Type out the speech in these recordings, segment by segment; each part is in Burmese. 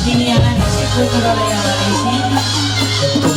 ဒီနေရာကနေရှစ်ခုကတော့လည်းရပါတယ်ရှင်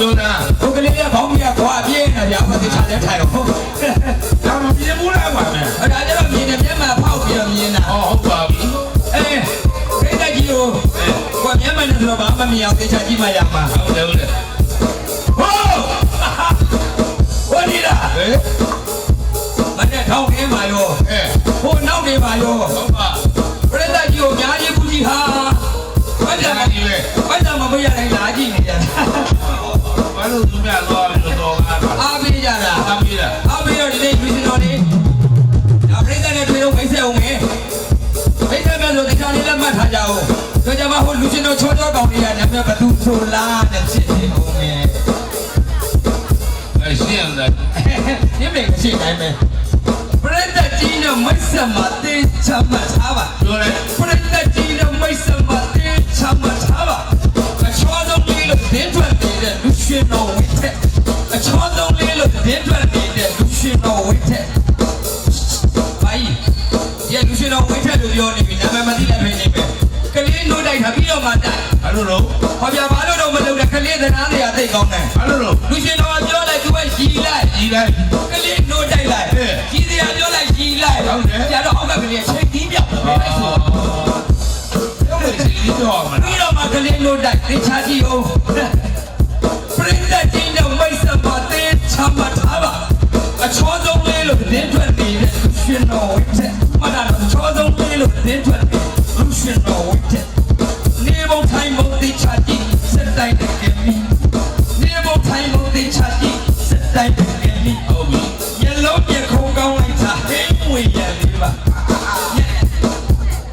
ပြောတာဘုကလေးကဘောင်းမီးကခွာပြင်းနေကြပါသေးချာတဲ့ထိုင်ဟုတ်ဒါမှပြင်းဘူးလားကွာအဲ့ဒါကျတော့မြင်တယ်မျက်မှောက်ဖောက်ပြီးတော့မြင်တာဟုတ်ပါပြီ မြင်အောင်သိချကြည့်မှရမှာ ဟုတ်တယ်ဟုတ်တယ် ဟိုးဟိုဒီလား ဟဲ့ မနဲ့ထောင်းနေမှာရော အဲ ဟိုနောက်နေမှာရော ဟုတ်ပါ ပြိတ္တကြီးကိုအများကြီးဘူးကြီးဟာဘာကြမှာ ဒီလေ ဘာကြမှာမရနိုင်လာကြည့်နေကြ ဘာလို့သူများသွားပြီးတော့ကားတာ အားပေးကြတာ အားပြီးတာ အားပေးတော့ဒီနေ့ပြည်တော်လေးဒါပြိတ္တနဲ့တွေ့တော့မိတ်ဆက်အောင်မယ်မိတ်ဆက်မဲ့ဆိုတရားလေးလက်မှတ်ထားကြအောင်ဆိုကြမှာဟိုလူချင်းတို့ချောချောကောင်းလေးကနာမည်ဘသူဆိုလားတဲ့ဖြစ်နေအောင်မယ် အဲရှင်းတယ် ဒီမေကရှိတိုင်းပဲပြိတ္တကြီးနဲ့မိတ်ဆက်မှာတင်းချမှတ်ထားပါ ပြောလိုက် ပြိတ္တကြီးနဲ့မိတ်ဆက်မှာတင်းချမှတ်ထားပါအချောဆုံးလေးလို့ဒင်းထွက်နေတဲ့လူရှင်တော်ဝိထက်အချောဆုံးလေးလို့ဒင်းထွက်နေတဲ့လူရှင်တော်ဝိထက်ဘာကြီးဒီလူရှင်တော်ဝိထက်လို့ပြောနေပြီနာမည်မသိလည်းပဲနေပဲကလေးနိုးတိုက်ထားပြီးတော့မှတိုက် ဘာလို့လို့ ဟောပြဘာလို့တော့မလုပ်တဲ့ကလေးသနာတွေကသိကောင်းတယ် ဘာလို့လို့ လူရှင်တော်ကပြောလိုက်သူကရီလိုက် ဒီလိုက်က လေးနိုးတိုက်လိုက်ကြီးစရာပြောလိုက်ရီလိုက်ကျတော့အောက်ကကလေးချိန်တီးပြောက်လိုက်ဆို တော့ဒီတော့မလား ပြီးတော့မှကလေးနိုးတိုက်သိချကြည့်အောင်ပြိတ္တချင်းတော့မိတ်ဆက်ပါသေးချမ်းမထားပါအချောဆုံးလေးလို့ဒင်းထွက်နေတဲ့လူရှင်တော်ဝိတက်မနာတော့အချောဆုံးလေးလို့ဒင်းထွက်နေတဲ့လူရှင်တော်ဝိတက်နေဘုံထိုင်ဘုံသိချကြည့်စက်တိုင်းတဲ့ကမီနေဘုံထိုင်ဘုံသိချကြည့်စက်တိုင်းတဲ့ကမီ ဟုတ်ပြီ မျက်လုံးပြခုံးကောင်းလိုက်တာဟင်းမွေရလေးပါ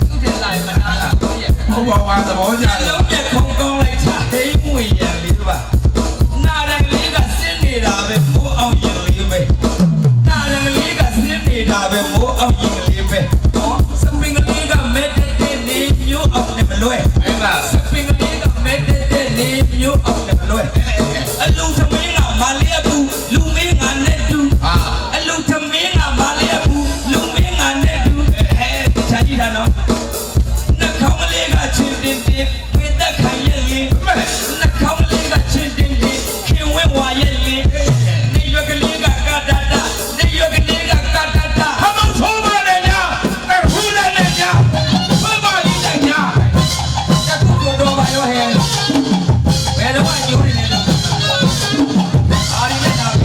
သူတင်လိုက်မနာလားကိုရဲ့ ဟုတ်ပါပါသဘောကျ မျက် တယ် လုံးပြခုံးကောင်းလိုက်တာဟင်းမွေရလေးပါနာရန်လေးကစင်းနေတာပဲမိုးအောင်ရင်လေးပဲနာရန်လေးကစင်းနေတာပဲမိုးအောင်ရင်လေးပဲစပင်းကလေးကမဲတဲ့နေမျိုးအောင်နဲ့မလွဲ အဲ့ဒါ စပင်းကလေးကမဲတဲ့နေမျိုးအောင်နဲ့မလွဲအလုံးသမီးကမလေးဘူးလူမင်းကနဲ့တူ ဟာ အလုံးသမီးကမလေးဘူးလူမင်းကနဲ့တူချာကြည့်တာနော်နှာခေါင်းကလေးကချင်းတင်တင်ဝိသက်ခံရဲ့လေနှာခေါင်းကလေးကချင်းတင်တင်ခင်ဝဲဝါရဲ့လေနေရွက်ကလေးကကာတာတာနေရွက်ကလေးကကာတာတာ ဟမဆိုးမနဲ့ညာအခုလည်းနဲ့ညာမမလေးနဲ့ညာ တကူတော့ပါရောဟဲ့ဘယ်တော့မှညိုနေတယ်အားရနေတာည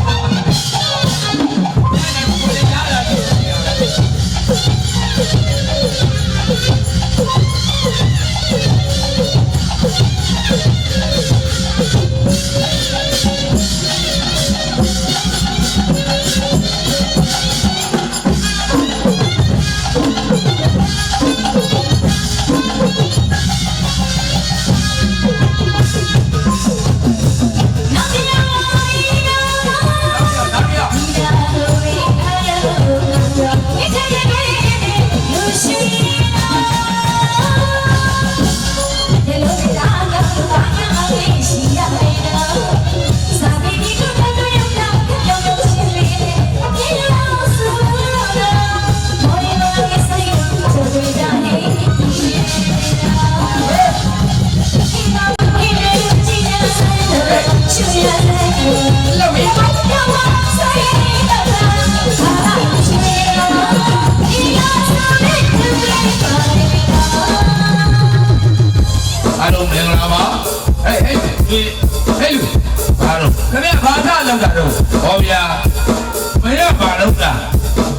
နေကိုလည်းရတာတွေ့တယ်နောက်ပြ အားလုံးမင်္ဂလာပါဟဲ့ဟဲ့ဒီဟဲ့လူဘာလို့ ခင်ဗျဘာသာလောက်တာတော့ ဟောဗျာမင်းကဘာလုပ်တာ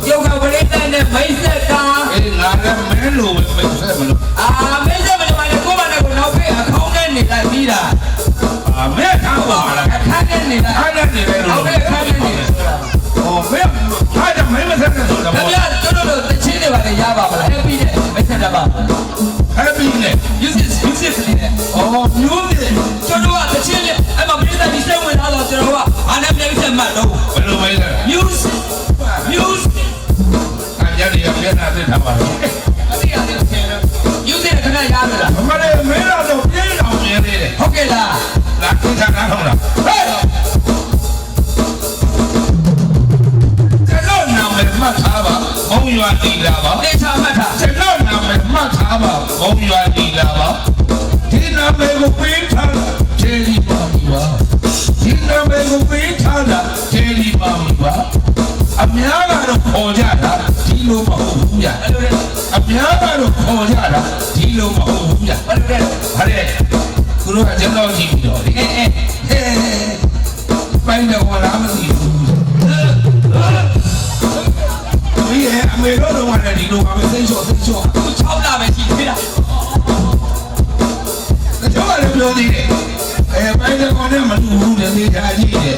ယောဂပရိသတ်နဲ့မိတ်ဆက်တာ အေးငါလည်းမင်းလိုပဲမဆက်မလို့ မိတ်ဆက်မလို့လည်းကိုယ်မနဲ့ကိုနောက်ဖေးအခေါင်းနဲ့နေလိုက်ပြီးတာ မင်းထားပါလား အခန်းနဲ့နေလိုက် အားနဲ့နေတယ် နော လို့ က်ဖေးအခန်းနဲ့နေတယ်ဆိုတာ ဟောမင်းအားတယ်မင်းမဆက်နဲ့ဆိုတော့ ခင်ဗျတို့တို့တချင်းတွေပါလေရပါမလားဟဲ့ပြီးတယ်မိတ်ဆက်တာပါ happy နဲ့ music လေးနဲ့ အော်မျိုးတယ် ကျွန်တော်ကတချင်းလေးအဲ့မှာပြည်သက်ဒီစိတ်ဝင်လာတော့ကျွန်တော်ကအားနဲ့ပြည့်စက်မှတ်တော့ ဘယ်လိုပဲလဲ music အကြရရမျက်နှာသိထားပါလား အတိအကျဆင်းလို့ music ခဏရမယ်လား မလေးမင်းတော့ပြင်းအောင်မြင်နေတယ် ဟုတ်ကဲ့လား လာခိစားတာဟုတ်လားဟဲ့ကျွန်တော်နာမည်မှတ်ထားပါဘုံရွာတီလာပါ တေချာမှတ်တာ ကျွန်တော်နာမည်မှတ်ထားပါဘုံရွာတီလာပါဒီနာမည်ကိုပေးထားတာချယ်လီပါမီပါဒီနာမည်ကိုပေးထားတာချယ်လီပါမီပါအများကတော့ခေါ်ကြတာဒီလိုမဟုတ်ဘူးဗျ အဲ့လိုလေ အများကတော့ခေါ်ကြတာဒီလိုမဟုတ်ဘူးဗျ ဘာလို့လဲ ဟာလေ ခု တို့ကကျွန်တော်ကြည့်ပြီးတော့လေပိုင်းတော့လာမသိဘူးဒီအမေတို့တော့လည်းဒီလိုပါပဲသိချော6လပဲရှိသေးတာ ကျွန်တော်လည်းပြောသေးတယ်ပိုင်းတော့နဲ့မတူဘူးလေသေချာကြည့်တယ်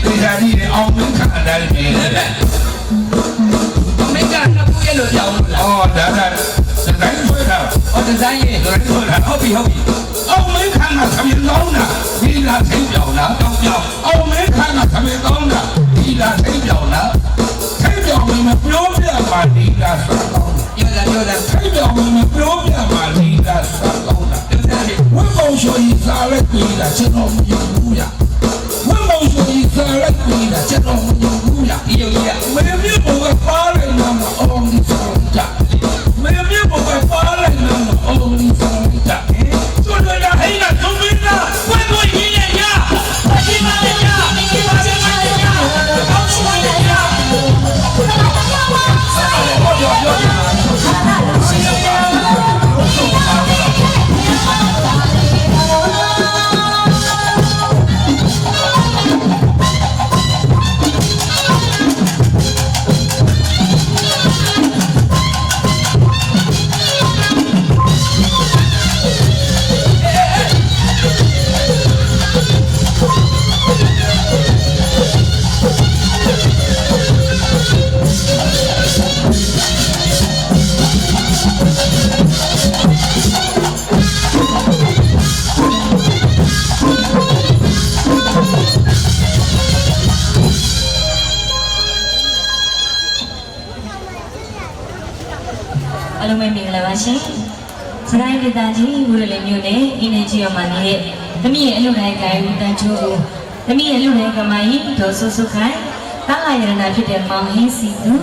သေချာကြည့်တယ်အောင်မင်းခါတိုင်းပဲအမေကနှစ်ခုရဲ့လို့ပြောင်းလို့လား အော်ဒါကတိုင်းဆွဲတာ ဟောဒီဇိုင်းရဲ့ တိုင်းဆွဲတာ ဟုတ်ပြီအောင်မင်းခါကသမီးလောင်းတာဒီလာထိပ်ပြောင်းတာတောင်းပြောင်းအောင်မင်းခါကသမီးလောင်းတာဒီလာထိပ်ပြောင်းတာထိပ်ပြောင်းမပြောပြပါဒီလာဆောင်းပြောတာထိပ်ပြောင်းမပြောပြပါဒီလာဆောင်းဝတ်ပုံရှိုးစားလိုက်ပြီးတာကျွန်တော်မယုံဘူးရဝတ်ပုံရှိုးစားလိုက်ပြီးတာကျွန်တော်မယုံဘူးရဒီယုံကြီးက မင်းမျိုးကပါလိုက်မှာအောင်ဒီဆောင်ကြမင်းမျိုးကပါလိုက်မှာအောင်ဒီဆောင်ကြကျွန်တော်ရဟိနာသုံးမင်းလားဝတ်ပုံရင်းရရဘာရှိမလဲရဘာရှိမလဲရဘာရှိမလဲရအလုံးမင်္ဂလာပါရှင်စကိုင်းဒေသကြီးဘူရလေးမျိုးနဲ့အင်းနေကြီးရမနေတဲ့သမီးရဲ့အလုပ်တိုင်းကိုင်ဦးတန်းချိုးကိုသမီးရဲ့အလုပ်တိုင်းကမကြီးဒေါ်ဆုစုခိုင်တာလာရဏဖြစ်တဲ့မောင်ဟင်းစီသူ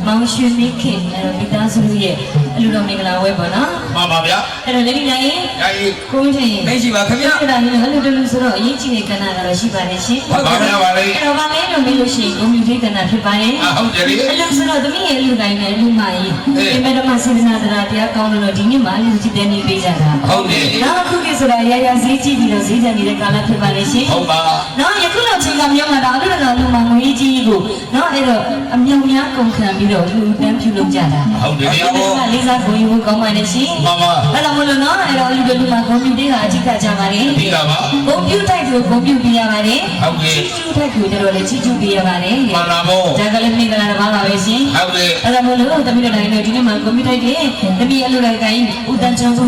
မောင်ရွှေမိခင်အဲ့တော့မိသားစုရဲ့အလူတော်မင်္ဂလာဝဲပေါ့နော် မှန်ပါဗျာ အဲ့တော့လက်ဒီနိုင်ရင် ညာကြီး ကိုင်းထင် မရှိပါခင်ဗျာ အဲ့ဒါမျိုးအလူတလူဆိုတော့အရေးကြီးတဲ့ကဏ္ဍကတော့ရှိပါတယ်ရှင် ဟုတ်ပါဗျာပါလေ အဲ့တော့ဗာလဲလို့မေးလို့ရှိရင်ကွန်ပျူတာကဏ္ဍဖြစ်ပါတယ် ဟုတ်တယ်လေ အလူဆိုတော့သမီးရဲ့အလူတိုင်းနဲ့လူမကြီးဒီမဲ့တော့မှစေတနာတရားကောင်းလို့ဒီနေ့မှအလူကြည့်တဲ့နေ့ပေးကြတာ ဟုတ်တယ် နောက်အခုကိဆိုတာရရဈေးကြည့်ပြီးတော့ဈေးကြနေတဲ့ကာလဖြစ်ပါလေရှင် ဟုတ်ပါ နော်ယခုလောက်ချိန်ကမျိုးမှာဒါအလူတော်လူမငွေကြီးကိုနော်အဲ့တော့အမြောင်များကုန်ခံပြီးတော့လူတန်းပြုလုပ်ကြတာ ဟုတ်တယ်ဗျာ လေးစားကိုယူဖို့ကောင်းပါလေရှင် မှန်ပါ အဲ့တော့မလို့နော်အဲ့တော့လူတို့လူမကွန်ပျူတာကအကြည့်ကြကြပါလေ ဒီကပါ ကွန်ပျူတာကိုကွန်ပျူပြရပါတယ် ဟုတ်ကဲ့ ချီကျူးထိုက်ကိုကျတော့လည်းချီကျူးပြရပါတယ် မှန်ပါမို့ ဒါကလည်းမင်္ဂလာတစ်ပါးပါပဲရှင် ဟုတ်ကဲ့ အဲ့တော့မလို့တမီးတို့တိုင်းတို့ဒီနေ့မှာကွန်ပျူတာတွေတမီးအလူတိုင်းကိုင်းဦးတန်းချောင်းစု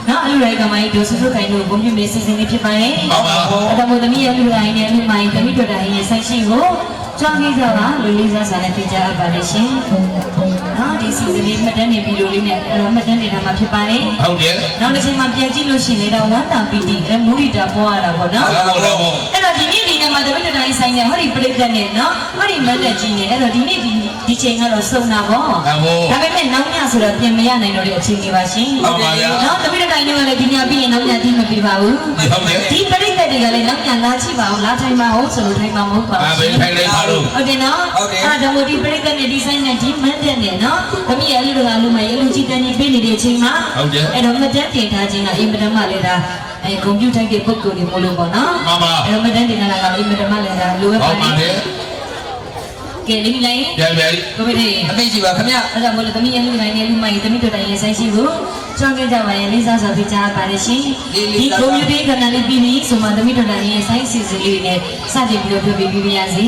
နော်အလူတိုင်းကမိုင်းဒိုစုစုကိုင်းတို့ကွန်ပျူတာစီစဉ်နေဖြစ်ပါတယ် မှန်ပါမို့ အဲ့တော့တမီးအလူတိုင်းနဲ့အလူမိုင်းတမီးတို့တိုင်းရဲ့ဆိုင်ရှိကိုကြောင်းကြီးကြပါလူလေးစားစားနဲ့ပြကြရပါလေရှင်နော်ဒီစီစဉ်လေးမှတ်တမ်းနေဗီဒီယိုလေးနဲ့အဲ့တော့မှတ်တမ်းနေတာမှာဖြစ်ပါတယ် ဟုတ်တယ် နောက်တစ်ချိန်မှာပြန်ကြည့်လို့ရှိရင်တော့ဝမ်းတာပီတီမူရီတာပေါ်ရတာပေါ့နော် ဟုတ်တော့မို့ အဲ့တော့ဒီနေ့ဒီနေ့မှာတမီးတို့တိုင်းဆိုင်နေဟောဒီပရိသတ်နဲ့နော်ဟောဒီမတ်တက်ကြီးနဲ့အဲ့တော့ဒီနေ့ဒီချိန်ကတော့စုံတာပေါ့ ဟုတ်မို့ ဒါပေမဲ့နောက်ညဆိုတော့ပြင်မရနိုင်တော့တဲ့အချိန်ကြီးပါရှင် ဟုတ်ပါဗျာ နော်တမီးတို့တိုင်းကလည်းဒီညပြီးရင်နောက်ညတိမပြပါဘူး ဟုတ်တယ် ဒီပရိသတ်တွေကလည်းနောက်ညလာချိပါအောင်လာထိုင်ပါဟုတ်ဆိုလို့ထိုင်ပါမဟုတ်ပါ အာ ဘူး ဘယ်ထိုင်လိုက်ပါလို့ ဟုတ်တယ်နော်အဲ့ဒါမို့ဒီပရိသတ်နဲ့ဒီဆိုင်နဲ့ဒီမတ်တက်နဲ့နော်တမီးရဲ့အလူတော်ကလူမရဲ့အလူကြီးတန်းကြီးပေးနေတဲ့အချိန်မှာ ဟုတ်တယ် အဲ့တော့မတ်တက်တင်ထားခြင်းကအင်မတန်မှလည်းဒါကွန်ပျူတာရဲ့ပုံကိုယ်တွေမလို့ပေါ့နော် မှန်ပါ အဲ့တော့မတ်တက်တင်ထားတာကအင်မတန်မှလည်းဒါလိုပဲ ဟု ပါ တ်ပါ လေ တယ် ကဲလေးလိုက် ပြန်ပြန် ကိုမလေး အမေရှိပါခင်ဗျာ အဲ့ဒါမို့လို့တမီးရဲ့လူတိုင်းနဲ့လူမကြီးတမီးတို့တိုင်းရဲ့ဆိုင်ရှိကိုကြောင်းကြကြပါရဲ့လေးစားစွာပြကြပါလေရှင်ဒီကွန်ပျူတာကဏ္ဍလေးပြီးပြီဆိုမှတမီးတို့တိုင်းရဲ့ဆိုင်စီစဉ်လေးနဲ့စတင်ပြီးတော့ပြပြပြရစီ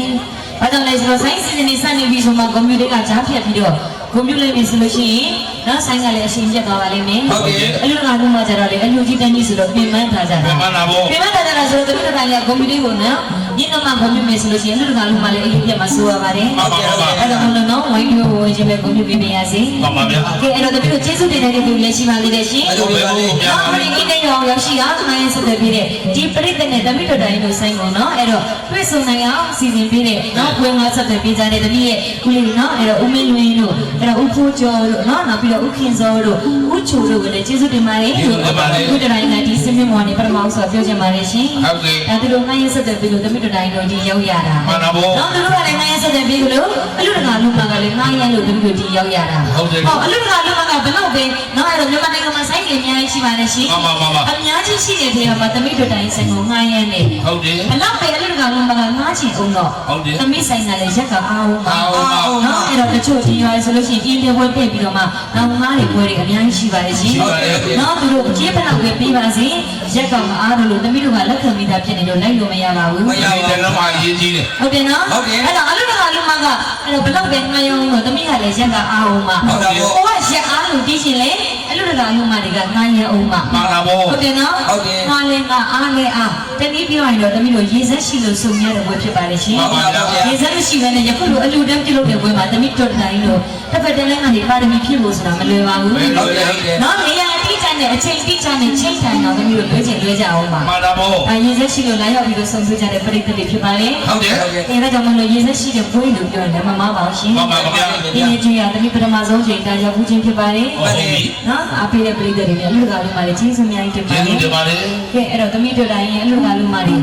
ဘာကြောင့်လဲဆိုတော့ဆိုင်စီစဉ်လေးစနေပြီဆိုမှကွန်ပျူတာကကြားဖြတ်ပြီးတော့ကွန်ပျူတာလေးဆိုလို့ရှိရင်နော်ဆိုင်ကလည်းအရှင်ပြတ်သွားပါလိမ့်မယ် ဟုတ်ကဲ့ အလူကလူမှကြတော့လေအလူကြီးတန်းကြီးဆိုတော့ပြင်ပန်းထားကြတာ ပြန်မလာဖို့ ပြင်ပန်းထားကြတာဆိုတော့တမီးတို့တိုင်းရဲ့ကွန်ပျူတာကိုနော်ညနေမှကွန်ပျူတာမယ်ဆိုလို့ရှိရင်အလူကလူမှလည်းအလူပြတ်မှာဆိုရပါတယ် ဟုတ်ပါဟုတ်ပါ အဲ့တော့မလို့နော်ဝိုင်းလို့ဝင်ခြင်းပဲကွန်ပျူတာပြင်ရစီ မှန်ပါဗျာ ကဲအဲ့တော့တပည့်တို့ကျေးဇူးတင်တဲ့လူလည်းရှိပါသေးတယ်ရှင် အဲ့လိုပဲပါလေ ပြန် နော် ပါ ဒီကိတဲ့ရောင်ရောက်ရှိအောင်ခိုင်းဆက်တဲ့ပြီးတဲ့ဒီပရိသတ်နဲ့တပည့်တို့တိုင်းတို့ဆိုင်ကုန်နော်အဲ့တော့တွေ့ဆုံနိုင်အောင်စီစဉ်ပေးတဲ့နော်ဝင်ငါဆက်တဲ့ပေးကြတဲ့တပည့်ရဲ့ဦးလေးနော်အဲ့တော့ဦးမင်းလွင်တို့အဲ့တော့ဦးဖိုးကျော်တို့နော်နောက်ပြီးတော့ဦးခင်စောတို့ဦးချိုတို့ကလည်းကျေးဇူးတင်ပါတယ်တို့တိုင်းကဒီစင်မြမော်နေပထမဆုံးပြောချင်ပါတယ်ရှင် ဟုတ်ကဲ့ အဲ့ဒါတို့ခိုင်းဆက်တဲ့ပြီးလို့တပည့်တို့ တို့တိုင်းတို့ဒီရောက်ရတာ မှန်ပါဗော နော်သူတို့ကလည်းငါရဆက်တဲ့ပြီးလို့အလူတကာလူမကလည်းငါရလို့သမီးတို့ဒီရောက်ရတာ ဟုတ်တယ် အလူတကာလူမကဘယ်တော့ပဲနော်အဲ့တော့မြန်မာနိုင်ငံမှာဆိုင်ကြီးအများကြီးရှိပါတယ်ရှင် မှန်ပါ အများကြီးရှိတဲ့နေရာမှာသမီးတို့တိုင်းဆိုင်ကိုငါရနေ ဟုတ်တယ် ဘလောက်ပဲအလူတကာလူမကငါချင်အောင်တော့ ဟုတ်တယ် သမီးဆိုင်ကလည်းရက်ကအားအောင်ပါ အားအောင်ပါ နော်အဲ့တော့တချို့ဒီရွာဆိုလို့ရှိရင်အင်းတွေပွဲပြည့်ပြီးတော့မှနောက်ငါးတွေပွဲတွေအများကြီးရှိပါတယ်ရှင် ရှိပါတယ် နော်သူတို့ကြေးပလောက်ပဲပြီးပါစေရက်ကမအားလို့သမီးတို့ကလက်ခံမိတာဖြစ်နေလို့လိုက်လို့မရပါဘူး ဒီတလုံးမှာရေးကြီးတယ် ဟုတ်တယ်နော်အဲ့တော့အလူတကာလူမကအဲ့တော့ဘလောက်ပဲငါယုံလို့သမီးကလည်းရက်ကအားအောင်ပါ ဟုတ်တာပေါ့ ဟိုကရက်အားလို့တီးရှင်လေအလူတကာလူမတွေကငါရအောင်ပါ မှန်ပါဗော ဟုတ်တယ်နော် ဟုတ်တယ် ငါလည်းငါအားလည်းအားတနည်းပြောရင်တော့သမီးတို့ရေစက်ရှိလို့စုံရတဲ့ဘွဲဖြစ်ပါလေရှင် မှန်ပါဗျာ ရေစက်မရှိဘဲနဲ့ယခုလိုအလူတန်းပြုလုပ်တဲ့ဘွဲမှာသမီးတို့တိုင်းလို့တစ်ဖက်တည်းလည်းကနေပါရမီဖြစ်ဖို့ဆိုတာမလွယ်ပါဘူး ဟုတ်တယ်ဟုတ်တယ် နော်နေရာအတိအကျနဲ့အချိန်တိကျနဲ့ချိန်တိုင်တော့သမီးတို့လွှဲချင်လွှဲကြအောင်ပါ မှန်ပါဗော ရေစက်ရှိလို့လာရောက်ပြီးတော့ဆုံတွေ့ကြတဲ့ပရိသတ်တွေဖြစ်ပါလေ ဟုတ်တယ် အဲဒါကြောင့်မလို့ရေစက်ရှိတဲ့ဘွဲလို့ပြောရင်လည်းမမပါဘူးရှင် မှန်ပါဗျာ ဒီနေ့ကျွေးရသမီးပထမဆုံးချိန်တာရောက်ဘူးချင်းဖြစ်ပါလေ ဟုတ်ပြီ နော်အဖေတဲ့ပရိသတ်တွေလည်းအလူကလူမတွေချင်းစများကြီးတင်ပါ ကျေးဇူး လေ တင်ပါတယ် ကဲအဲ့တော့သမီးတို့တိုင်းရဲ့အလူကလူမတွေ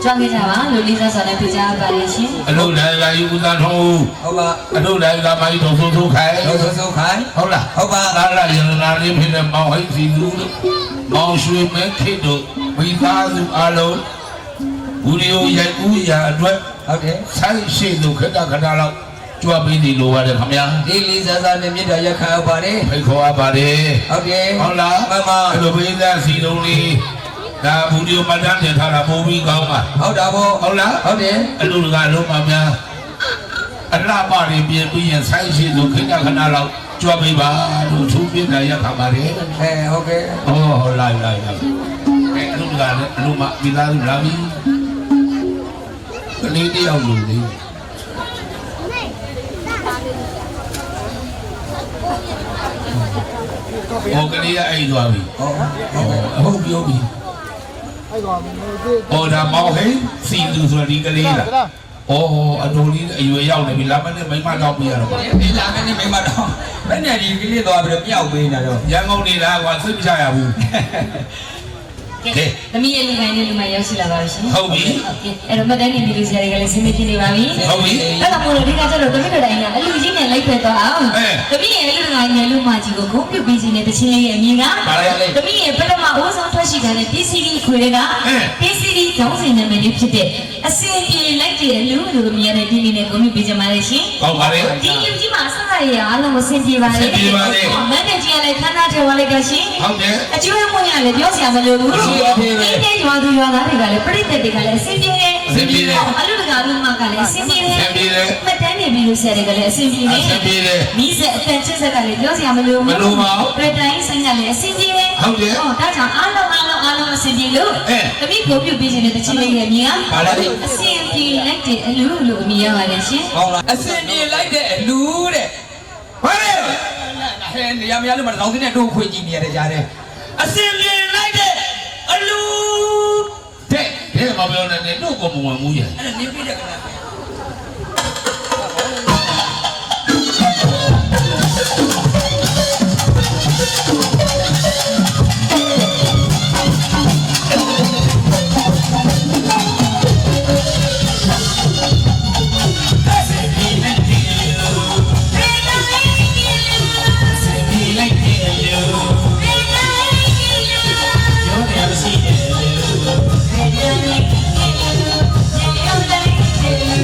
ကြွားခဲ့ကြပါလူလေးစားစွာနဲ့ပြကြပါလေရှင် အလုပ်တိုင်းလာယူဦးသားထုံး ဟုတ်ပါ အလုပ်တိုင်းလာမကြီးတော်ဆိုးခိုင် လို့ဆိုခိုင်း ဟုတ်လား ဟုတ်ပါ သာရရဏနာလေးဖြစ်တဲ့မောင်ဟိတ်စီလူတို့မောင်ရွှေမဲခိတ်တို့မိသားစုအလုံးဘူရီယိုရိုက်ဦးရာအတွက် ဟုတ်တယ် ဆိုင်ရှိလို့ခက်ခဏလောက်ကြွားပြီးဒီလိုပါတယ်ခင်ဗျာ ဒီလေးစားစားနဲ့မြစ်တော်ရက်ခါပါတယ် ဖိတ်ခေါ်ရပါတယ် ဟုတ်တယ် ဟုတ်လား မှန်ပါ အဲ့လိုပိသားစီလုံးလေးဒါဘူရီယိုမတန်းတင်ထားတာပို့ပြီးကောင်းပါ ဟုတ်တာပေါ့ ဟုတ်လား ဟုတ်တယ် အလူကလုံးပါများအလားပါရင်ပြင်ပြီးရင်ဆိုင်ရှိလို့ခဏလောက်ကြွားပြီးပါလို့သူပြတာရက်ခါပါတယ် ဟုတ်ကဲ့ 哦，来，哎，弄个呢，弄嘛，米拉弄拉米，你得要弄的。我跟你爱多米， ဟုတ်ဟုတ် 好标米。哦，那毛黑，新都说你个哩啦。哦，啊，多哩，以为要的米，咱们那没嘛到不要了吧？ ဒီလာမင်းနေမိမတော့ဘယ်နဲ့ဒီကလေးသွားပြီးတော့မြောက်ပေးနေတော့ 然后你来，我吃不下呀不？ ကဲသမီးရဲ့လူတိုင်းလေးလူမရောက်ရှိလာပါပြီရှင် ဟုတ်ပြီ အဲ့တော့မတန်းနေပြီလူစရာတွေကလည်းဆင်းနေဖြစ်နေပါပြီ ဟုတ်ပြီ အဲ့ဒါမို့လို့ဒီကကျတော့သမီးတို့တိုင်းကအလူကြီးနဲ့လိုက်ဖက်သွားအောင် အဲ သမီးရဲ့အလူတိုင်းရဲ့လူမကြီးကိုဂုံးပြုတ်ပြီးခြင်းနဲ့တချင်းလေးရဲ့အမြင်က ပါလေလေ သမီးရဲ့ပထမအိုးဆောင်ထွက်ရှိတာနဲ့ PCD ခွေတွေက အဲ PCD ခေါင်းစဉ်နာမည်လေးဖြစ်တဲ့အစင်ပြေလိုက်တဲ့အလူလူမြင်တဲ့ဒီလေးနဲ့ဂုံးပြုတ်ပြီးကြပါလေရှင် 好吧嘞。 ဒီလူကြီးမှာဆက်ဆက်ရအားလုံးကိုဆင်ပြေပါလေ ဆင်ပြေပါလေ မန်နေဂျာလည်းခန်းသားထဲဝင်လိုက်တော့ရှင် 好的。 အကျွေးမွေးရလည်းပြောစရာမလိုဘူး မရှိပါဘူးပဲ ဒီရွာသူရွာသားတွေကလည်းပြိတ္တတွေကလည်းအဆင်ပြေတယ် အဆင်ပြေတယ် အလူတကာလူမကလည်းအဆင်ပြေတယ် အဆင်ပြေတယ် မတန်းနေပြီလို့ဆရာတွေကလည်းအဆင်ပြေတယ် အဆင်ပြေတယ် မိစက်အတန်ချစ်ဆက်ကလည်းပြောစရာမလိုဘူး မလိုပါဘူး ပြတိုင်းဆိုင်ကလည်းအဆင်ပြေတယ် ဟုတ်တယ် ဒါကြောင့်အားလုံးအဆင်ပြေလို့ အဲ တပိကိုပြုတ်ပြီးခြင်းနဲ့တချင်းလေးရဲ့မြင် ပါလေ အဆင်ပြေလိုက်တဲ့အလူလို့အမြင်ရပါလေရှင် ဟုတ်လားအစင်ပြေလိုက်တဲ့အလူတဲ့ဟုတ်တယ်ဟဲ့နေရာမရလို့မတောင်းတဲ့တို့ခွေကြည့်နေရတယ်ကြားတယ်အစင်ပြေလိုက်တဲ့အလူ 对，这毛标呢，那六个木木呀。 အဲ့ဒါနေပြတဲ့ကလား Thank you.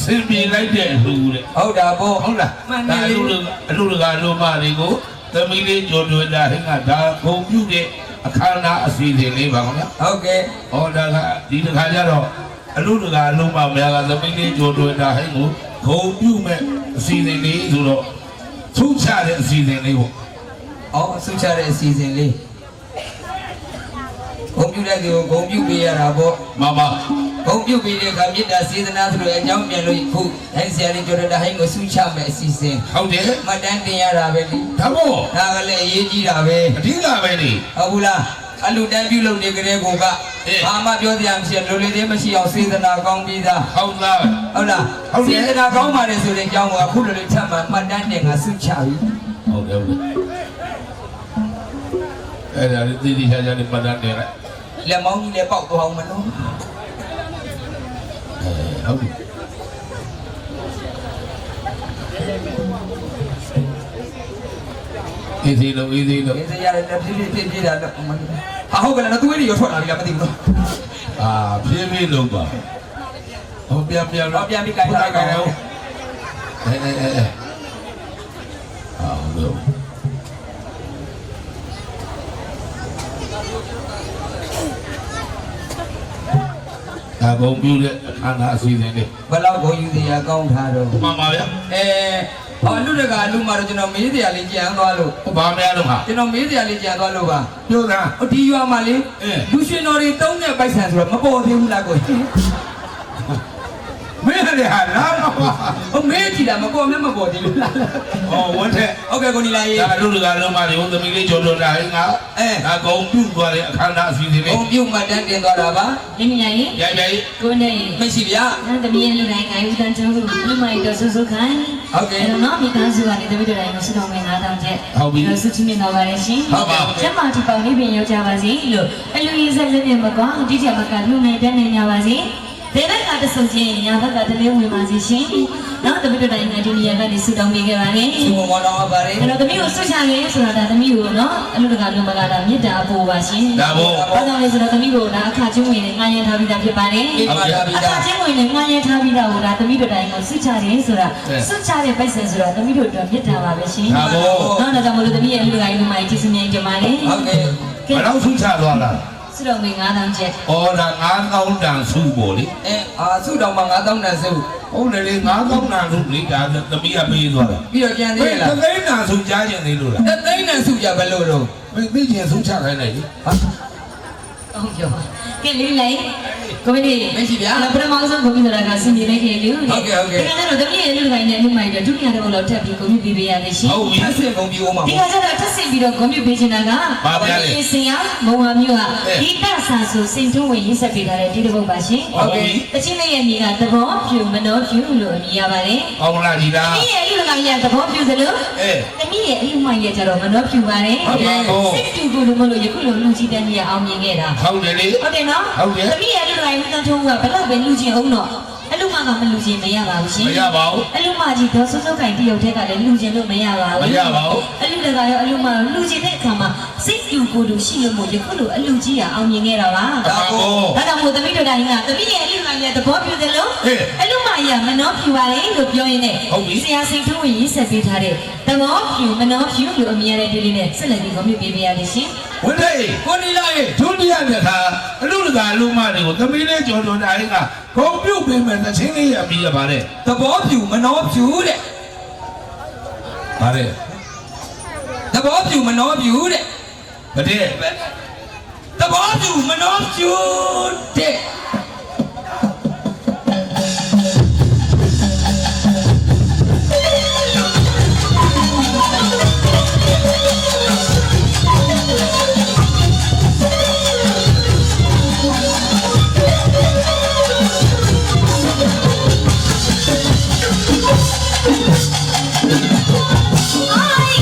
စင်ပြေလိုက်တဲ့အလှူတဲ့ ဟုတ်တာပေါ့ ဟုတ်လား မှန်တ ဒါ ယ် အ လေ လှကလူမတွေကိုသမီးလေးကြော်တွေ့တာဟင်ကဒါဂုံပြုတဲ့အခမ်းအနားအစီအစဉ်လေးပါခင်ဗျာ ဟုတ်ကဲ့ ဟောဒါကဒီတစ်ခါကျတော့အလှကလူမများကသမီးလေးကြော်တွေ့တာဟင်ကိုဂုံပြုမဲ့အစီအစဉ်လေးဆိုတော့ထုချတဲ့အစီအစဉ်လေးပေါ့ အော်ဆုချတဲ့အစီအစဉ်လေးဂုံပြုတဲ့သူကိုဂုံပြုပေးရတာပေါ့ မမ ဂုံပြုပေးတဲ့အခါမေတ္တာစေတနာဆိုတဲ့အကြောင်းပြန်လို့ခုတိုင်းဆရာလေးပြောတဲ့ဟိုင်းကိုဆုချမဲ့အစီအစဉ် ဟုတ်တယ် မှတ်တမ်းတင်ရတာပဲလေ ဒါပေါ့ ဒါကလည်းအရေးကြီးတာပဲ အဓိကပဲနေ ဟုတ်ဘူးလားအလူတန်းပြုလုပ်နေကြတဲ့ကိုကဘာမှပြောစရာမရှိလူလေးသေးမရှိအောင်စေတနာကောင်းပြီးသား ဟုတ်လား ဟုတ်လားစေတနာကောင်းပါတယ်ဆိုတဲ့အကြောင်းကအခုလိုလေးထပ်မှမှတ်တမ်းတင်ကဆုချပြီ ဟုတ်တယ်ဟုတ်တယ်အဲ့ဒါလေးတည်တည်ချာချာလေးပတ်တန်းတယ်လိုက် လက်မောင်းကြီးလည်းပေါက်သွားအောင်မလို့ ဟုတ်ပြီအေးသေးလို့ ဒီစရာလည်းပြည့်ပြည့်တာတော့မဟာဟုတ်ကဲ့လားသူ့ရဲ့ရောထွက်လာပြီလားမသိဘူးနော် အာဖြည်းဖြည်းလုံးပါဟောပြန်ပြန် တော့ပြန်ပြီးကြိုက်တာကောင်း အေးအာဟုတ်ဒါဘုံပြူတဲ့အခမ်းအနားအစီအစဉ်လေး ဘယ်လောက်ကိုယူစရာကောင်းထားတော့ မှန်ပါဗျာ ဟောလူတကအလူမှာတော့ကျွန်တော်မေးစရာလေးကြံသွားလို့ ဘာများလုံးဟာ ကျွန်တော်မေးစရာလေးကြံသွားလို့ပါ ပြောတာ ဟိုဒီရွာမှာလေလူရှင်တော်တွေတုံးတဲ့ပိုက်ဆံဆိုတော့မပေါ်သေးဘူးလားကို မင်းလည်းဟာလာမပါ ဟိုမေးကြည့်တာမပေါ်မဲမပေါ်သေးလို့လား ဟောဝတ်တဲ့ ဟုတ်ကဲ့ကိုနီလာရေ ဒါလူတကာလုံးမတွေဟိုသမီးလေးကြော်လို့တာဟင်ကဒါကုံပြုတ်သွားတဲ့အခမ်းအနားအစီအစဉ် ဘုံ လေး ပြုတ်မှတန်းတင်သွားတာပါ မြင်မြင်ရင် ရိုက်ရိုက် ကိုနေ မရှိဗျာ နတမီးလူတိုင်းကိုဦးတန်းချုံလူမိုက်တော့ဆူဆူခိုင်း ဟုတ်ကဲ့ အဲ့တော့မိသားစုကနေတပည့်တော်တိုင်းကိုဆုတောင်းပေး9000ကျပ်ဆုချီးမြှင့်တော်ပါရရှင်ကျမတီပေါင်းနေပြင်ရောက်ကြပါစေလို့အလူရည်ဆက်လက်နဲ့မကွာဒီချက်မကလူနိုင်တဲ့နေကြပါစေဒေဝကတဆုံချင်းညာဘက်ကတလေးဝင်ပါစေရှင်နောက်တပည့်တော်တိုင်းကဒီနေရာကနေဆုတောင်းပေးခဲ့ပါမယ် ဒီမောတော်ပါလေ အဲ့တော့သမီးကိုဆွတ်ချရဲဆိုတာဒါသမီးကိုနော်အလူတကာလုံးမကတာမေတ္တာအပေါ်ပါရှင် ဒါဘုံ ဘာကြောင့်လဲဆိုတော့သမီးကိုဒါအခါချင်းဝင်နဲ့ငှားရမ်းထားပြီးသားဖြစ်ပါတယ် ဒီမှာလာပြီး အခါ သား ချင်းဝင်နဲ့ငှားရမ်းထားပြီးသားကိုဒါသမီးတို့တိုင်းကိုဆွတ်ချရဲဆိုတာဆွတ်ချတဲ့ပိုက်ဆံဆိုတာသမီးတို့အတွက်မေတ္တာပါပဲရှင် ဒါဘုံ နော်ဒါကြောင့်မလို့သမီးရဲ့အလူတကာလုံးမကြီးကျေးဇူးများကြပါတယ် ဟုတ်ကဲ့ ဘယ်တော့ဆုချသွားလား ဆုတော်ငွေ9000ကျပ် ဩဒါ9000တန်ဆုပေါ့လေ ဆုတောင်းမှာ9000တန်ဆု ဟုတ်တယ်လေ9000တန်ဆုလေဒါသမီးကပေးသွားတာ ပြီးတော့ကြံသေး ဘယ် လား သိန်းတန်ဆုကြားကျင်သေးလို့လား သိန်းတန်ဆုကြဘယ်လိုတော့ ဘယ်သိကျင်ဆုချခိုင်းလိုက်လေ ဟုတ်ပြောကဲလေးလိုက်ကိုမင်းလေး မရှိဗျာ ပထမဆုံးကိုမင်းတို့ကစင်ပြေလိုက်ခဲ့လူ ဟုတ်ကဲ့ဟုတ်ကဲ့ ဒါကတော့သမီးရဲ့လူတကာနဲ့လူမိုက်တော့ဒုတိယတော့လောက်ထပ်ပြီးကိုမင်းပြေးပေးရမယ်ရှင် ဟုတ်ပြီ အဆင်ကုန်ပြီးအောင်ပါ ဒီကကျတော့ထပ်ဆင်ပြီးတော့ဂုဏ်ပြုပေးချင်တာကစင်ရမုံဝါမျိုးဟာဒီတဆာဆိုစင်တွန်းဝင်ရင်းဆက်ပေးထားတဲ့ဒီတစ်ပုတ်ပါရှင် ဟုတ်ပြီ တချင်းလေးရဲ့မြေကသဘောဖြူမနှောဖြူလို့အမည်ရပါတယ် ကောင်းလားဒီလား သမီးရဲ့လူကောင်ရဲ့သဘောဖြူသလိုသမီးရဲ့အလူမရဲ့ကျတော့မနှောဖြူပါတယ်စိတ်တူကိုလို့မလို့ယခုလိုလူကြီးတန်းကြီးအောင်မြင်ခဲ့တာ ဟုတ်တယ်လေ ဟုတ်တယ်နော်သမီးရဲ့လူကောင်ရဲ့တန်းထုံးကဘယ်တော့ပဲလူချင်းအောင်တော့အလူမကမလူချင်းမရပါဘူးရှင် မရပါဘူး အလူမကြီးတော့စိုးစိုးကင်တရုတ်ထက်ကလည်းလူချင်းလို့မရပါဘူး မရပါဘူး အလူတကရောအလူမလူချင်းတဲ့အခါမှာစိတ်တူကိုယ်တူရှိလို့မို့ယခုလိုအလူကြီးကအောင်မြင်ခဲ့တာပါ ဒါဘုံ ဒါကြောင့်မို့သမီးတို့တိုင်းကသမီးရဲ့အလူမရဲ့သဘောပြုတယ်လို့အလူမရဲ့မနှောဖြူပါလေလို့ပြောရင်းနဲ့ဆရာစိန်ထုံးဝင်ရေးဆက်ပေးထားတဲ့သဘောဖြူမနှောဖြူလို့အမည်ရတဲ့ဒီလေးနဲ့ဆက်လက်ပြီးဂုဏ်ပြုပေးပေးရလိမ့်ရှင် ဝင်းလေး ကိုနီလာရေ ဒုတိယတစ်ခါအလူတကာလူမတွေကိုသမီးလေးကြော်တော်တာဟင်ကဂုံပြုတ်ပေးမယ်သချင်းလေးရပြီးရပါတယ် သဘောဖြူမနှောဖြူတဲ့ ပါတယ် သဘောဖြူမနှောဖြူတဲ့ ဗတဲ့ သဘောဖြူမနှောဖြူတဲ့ Hi,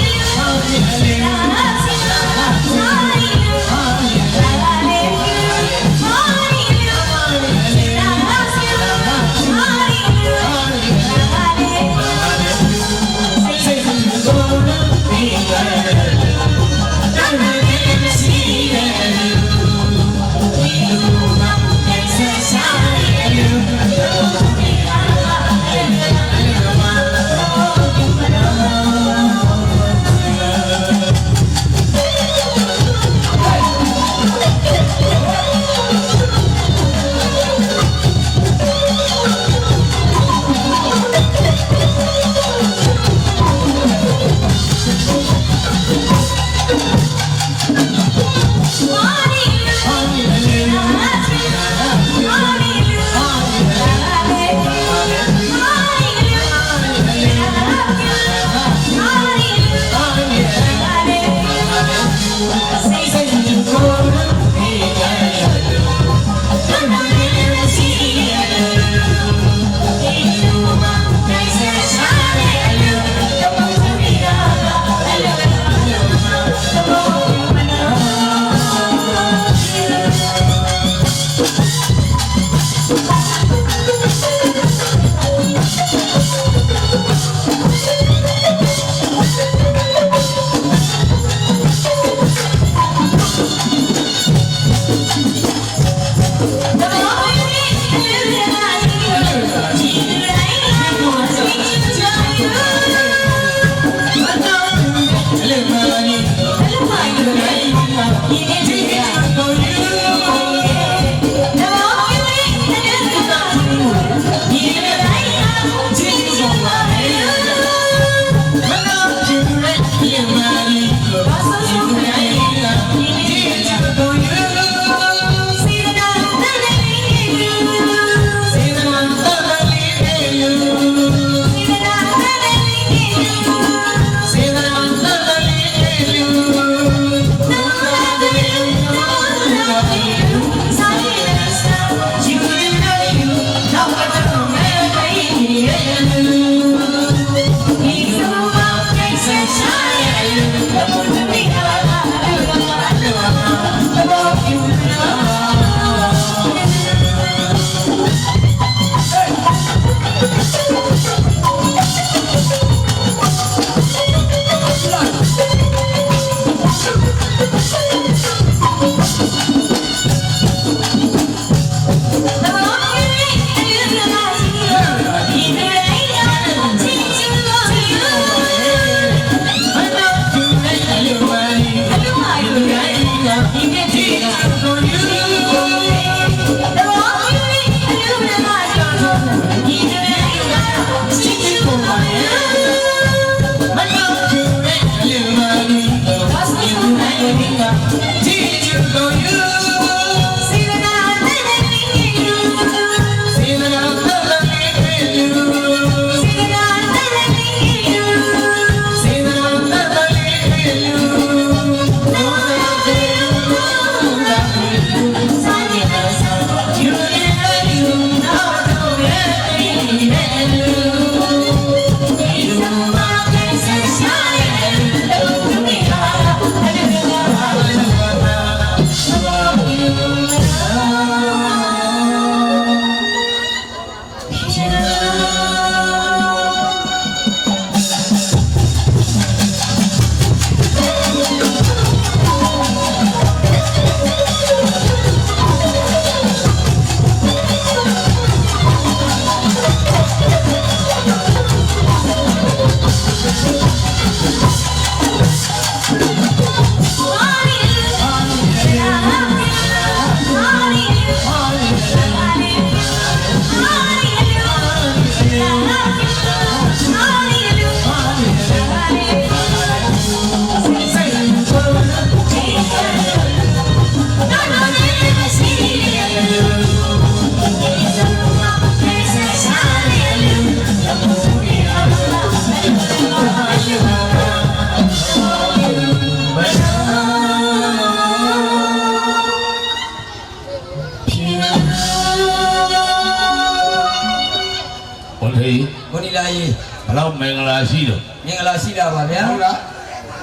ကိုနီလာကြီး ဘလောက်မင်္ဂလာရှိတော့ မင်္ဂလာရှိတာပါဗျာ ဟုတ်လား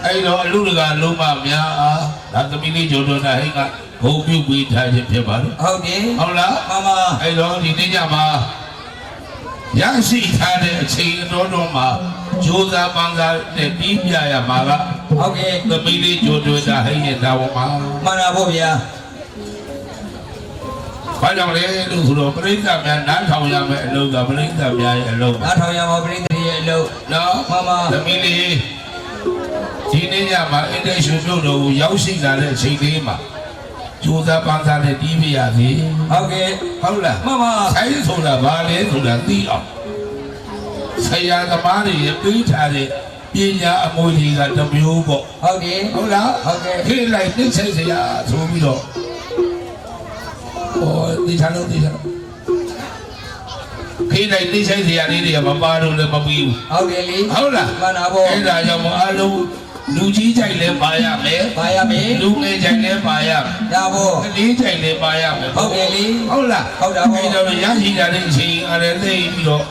အဲ့တော့အလူတကာလုံးမများအားဒါသမီးလေးဂျိုတော်နာဟိကဘုံပြုတ်ပြီးထားခြင်းဖြစ်ပါလို့ ဟုတ်တယ် ဟုတ်လား မမ အဲ့တော့ဒီနေ့ညမှာရရှိထားတဲ့အချိန်အတော်တော်မှာဂျိုးသားပန်းစားနဲ့ပြီးပြရမှာက ဟုတ်ကဲ့ သမီးလေးဂျိုတော်နာဟိရဲ့တာဝန်မှာ မှန်ပါဖို့ဗျာ ဘာကြောင့်လဲလို့ဆိုတော့ပြိဿများနားထောင်ရမယ့်အလုပ်ကပြိဿများရဲ့အလုပ်ပါ နားထောင်ရမှာပြိတ္တိရဲ့အလုပ် နော် မမ သမီးလေးဒီနေ့ညမှာအင်တာရှင်ပြုတ်တော်ကိုရောက်ရှိလာတဲ့အချိန်လေးမှာကြိုးစားပန်းစားနဲ့တီးပြရစီ ဟုတ်ကဲ့ ဟုတ်လား မမ ဆိုင်ဆိုတာဘာလဲဆိုတာသိအောင်ဆရာသမားတွေပေးထားတဲ့ပညာအမွေတွေကတစ်မျိုးပေါ့ ဟုတ်တယ် ဟုတ်လား ဟုတ်ကဲ့ ခေတ်လိုက်သိစိတ်ဆရာဆိုပြီးတော့ဟောဒီချာလို့ဒီချာခေတ်လိုက်သိစိတ်ဆရာလေးတွေကမပါတော့လည်းမပြီးဘူး ဟုတ်တယ်လေ ဟုတ်လား မှန်ပါဖို့ အဲ့ဒါကြောင့်အားလုံးလူကြီးကြိုက်လဲပါရမယ် ပါရမယ် လူငယ်ကြိုက်လဲပါရမယ် ဒါဖို့ ကလေးကြိုက်လဲပါရမယ် ဟုတ်တယ်လေ ဟုတ်လား ဟုတ်တာပေါ့ အဲ့တော့ရရှိတာတဲ့အချိန်အားလည်းသိပြီးတော့